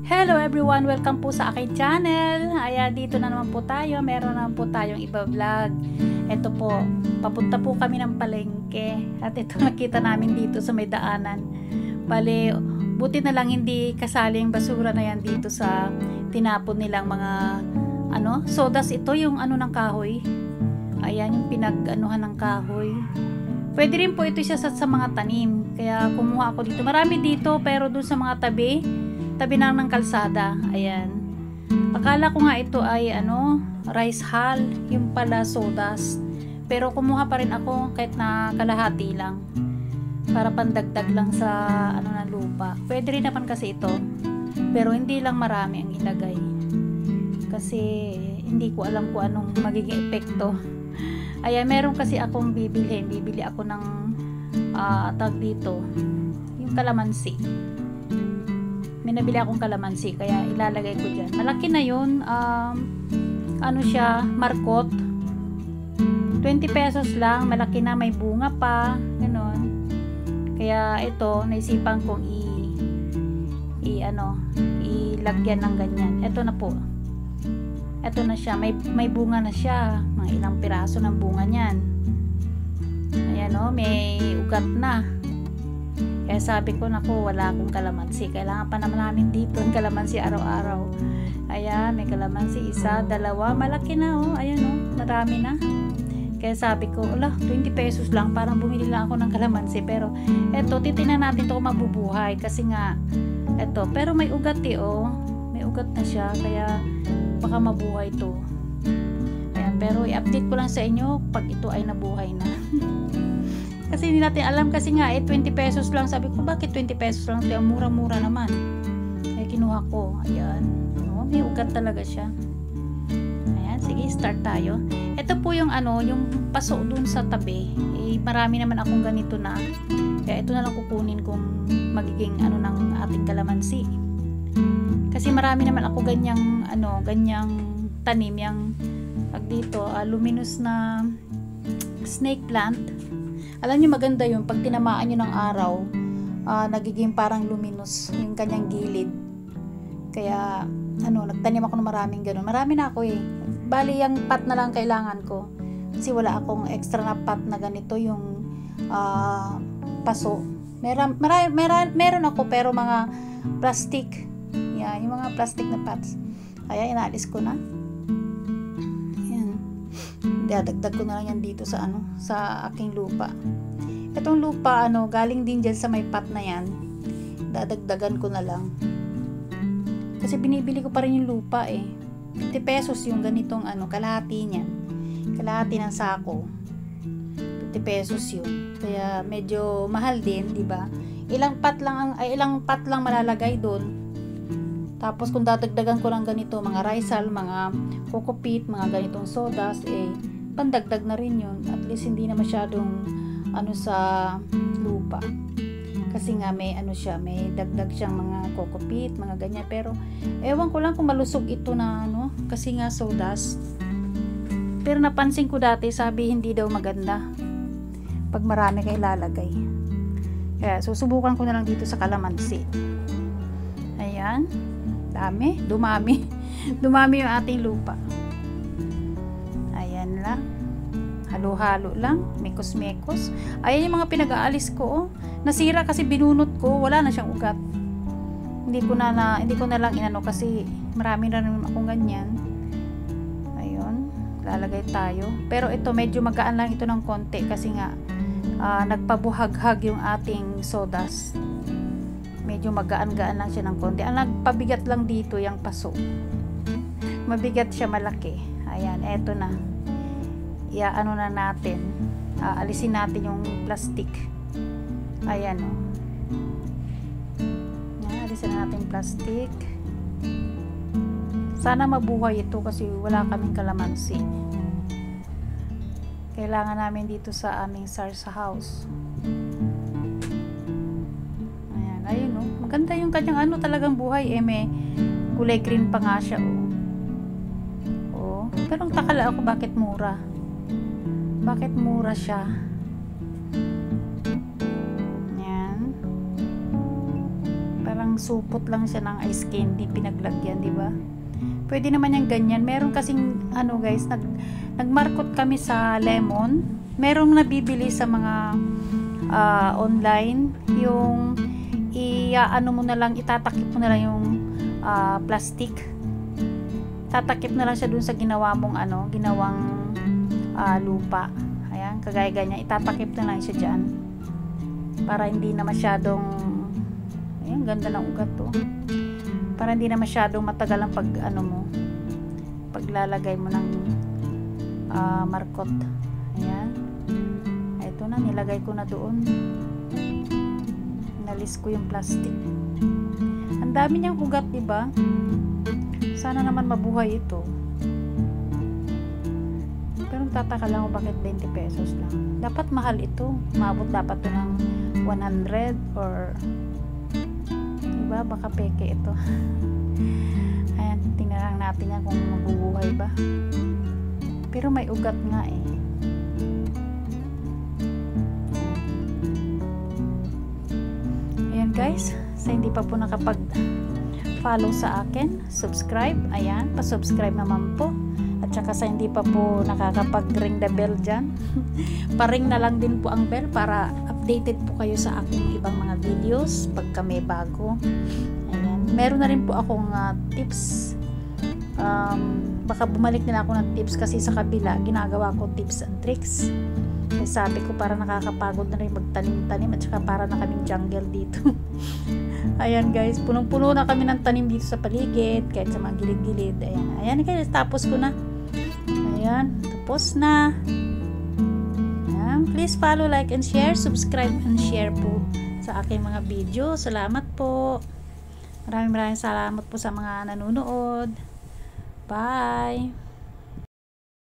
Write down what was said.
Hello everyone! Welcome po sa aking channel. Ayan, dito na naman po tayo. Meron naman po tayong iba-vlog. Ito po, papunta po kami ng palengke. At ito nakita namin dito sa may daanan. Bale, buti na lang hindi kasali yung basura na yan dito sa tinapon nilang mga sodas. Ito yung ng kahoy. Ayan, yung pinag-anuhan ng kahoy. Pwede rin po ito siya sa mga tanim. Kaya kumuha ako dito. Marami dito pero dun sa mga tabi na ng kalsada. Ayan. Akala ko nga ito ay rice hull, yung pala sodas. Pero kumuha pa rin ako kahit na kalahati lang. Para pandagdag lang sa ng lupa. Pwede rin naman kasi ito. Pero hindi lang marami ang ilagay. Kasi hindi ko alam kung anong magiging epekto. Ayan, meron kasi akong bibili. Bibili ako ng tag dito. Yung kalamansi. May nabili akong kalamansi kaya ilalagay ko dyan. Malaki na yun. Siya, markot. 20 pesos lang. Malaki na, may bunga pa. Ganon. Kaya ito, naisipan kong ilagyan ng ganyan. Ito na po. Ito na siya. May bunga na siya. Mga ilang piraso ng bunga niyan. Ayan may ugat na. Kaya sabi ko, naku, wala akong kalamansi. Kailangan pa naman namin dito ang kalamansi araw-araw. Ayan, may kalamansi, isa, dalawa. Malaki na, ayan, marami na. Kaya sabi ko, 20 pesos lang. Parang bumili lang ako ng kalamansi. Pero, eto, titingnan natin ito kung mabubuhay. Kasi nga, eto. Pero may ugat May ugat na siya. Kaya, baka mabuhay to. Ayan, pero i-update ko lang sa inyo pag ito ay nabuhay na. Kasi hindi natin alam kasi nga 20 pesos lang. Sabi ko, bakit 20 pesos lang? Ito mura-mura naman. Kaya kinuha ko. Ayan. May ugat talaga siya. Ayan, sige, start tayo. Ito po yung yung paso dun sa tabi. Marami naman akong ganito na. Kaya ito na lang kukunin kung magiging ng ating kalamansi. Kasi marami naman ako ganyang tanim yung dito, luminous na snake plant. Alam niyo maganda yun pag tinamaan niyo ng araw, nagiging parang luminous yung kanyang gilid. Kaya nagtanim ako ng maraming ganun. Marami na ako Bali yung pot na lang kailangan ko. Kasi wala akong extra na pot na ganito yung paso. Meron ako pero mga plastic. Yan, yung mga plastic na pots. Kaya inalis ko na. Dadagdag ko na lang yan dito sa sa aking lupa. Itong lupa galing din diyan sa may pot na yan. Dadagdagan ko na lang. Kasi binibili ko pa rin yung lupa 50 pesos yung ganitong kalahati niyan. Kalahati ng sako. 50 pesos yun. Kaya medyo mahal din, di ba? Ilang pot lang malalagay doon. Tapos kung dadagdagan ko lang ganito, mga risal, mga coco peat, mga ganitong sodas, pandagdag na rin yun. At least hindi na masyadong sa lupa. Kasi nga may may dagdag siyang mga coco peat, mga ganyan. Pero ewan ko lang kung malusog ito na kasi nga sodas. Pero napansin ko dati, sabi hindi daw maganda pag marami kayo ilalagay. Kaya susubukan ko na lang dito sa kalamansi. Ayan. Dumami yung ating lupa. Ayan lang. Halo-halo lang. Mekos-mekos. Ayan yung mga pinag-aalis ko. Nasira kasi binunot ko. Wala na siyang ugat. Hindi ko na lang kasi marami na naman akong ganyan. Ayun. Lalagay tayo. Pero ito medyo magaan lang ito ng konti kasi nga nagpabuhag-hag yung ating sodas. Medyo magaan-gaan lang siya ng konti. Ang nagpabigat lang dito yung paso. Mabigat siya, malaki. Ayan, eto na. Na natin. Alisin natin yung plastic. Ayan alisin na natin yung plastic. Sana mabuhay ito kasi wala kaming kalamansi. Kailangan namin dito sa aming sarsa house. Ayun maganda yung kanyang talagang buhay may kulay green pa nga siya pero takala ako bakit mura siya. Yan, parang parang supot lang siya ng ice candy pinaglagyan, di ba? Pwede naman yung ganyan. Meron kasing ano guys, nagmarkot kami sa lemon. Merong nabibili sa mga online, yung ano mo na lang, itatakip mo na lang yung plastic. Tatakip na lang siya dun sa ginawang lupa. Ayan, kagaya ganyan. Itatakip na lang siya dyan. Para hindi na masyadong, ayan, ganda ng ugat to. Para hindi na masyadong matagal ang paglalagay mo ng markot. Ayan. Ito na, nilagay ko na doon. Inalis ko yung plastic. Ang dami niyang ugat, diba? Sana naman mabuhay ito. Pero tataka lang ako bakit 20 pesos lang. Dapat mahal ito. Maabot dapat ito ng 100 or diba? Baka peke ito. Ayan, tingnan lang natin yan kung mabubuhay ba. Pero may ugat nga eh. Ayan guys, sa hindi pa po nakapag-follow sa akin, subscribe. Ayan, pa-subscribe naman po. At saka sa hindi pa po nakakapag-ring the bell dyan, pa-ring na lang din po ang bell para updated po kayo sa aking ibang mga videos pagka may bago. Ayan. Meron na rin po akong tips. Baka bumalik nila ako ng tips kasi sa kabila ginagawa ko tips and tricks. Kasi sabi ko para nakakapagod na rin magtanim-tanim at saka para na kaming jungle dito. Ayan guys, punong-puno na kami ng tanim dito sa paligid, kahit sa mga gilid-gilid. Ayan guys, tapos ko na. Ayan, tapos na. Ayan, please follow, like, and share. Subscribe and share po sa aking mga video. Salamat po. Maraming salamat po sa mga nanonood. Bye!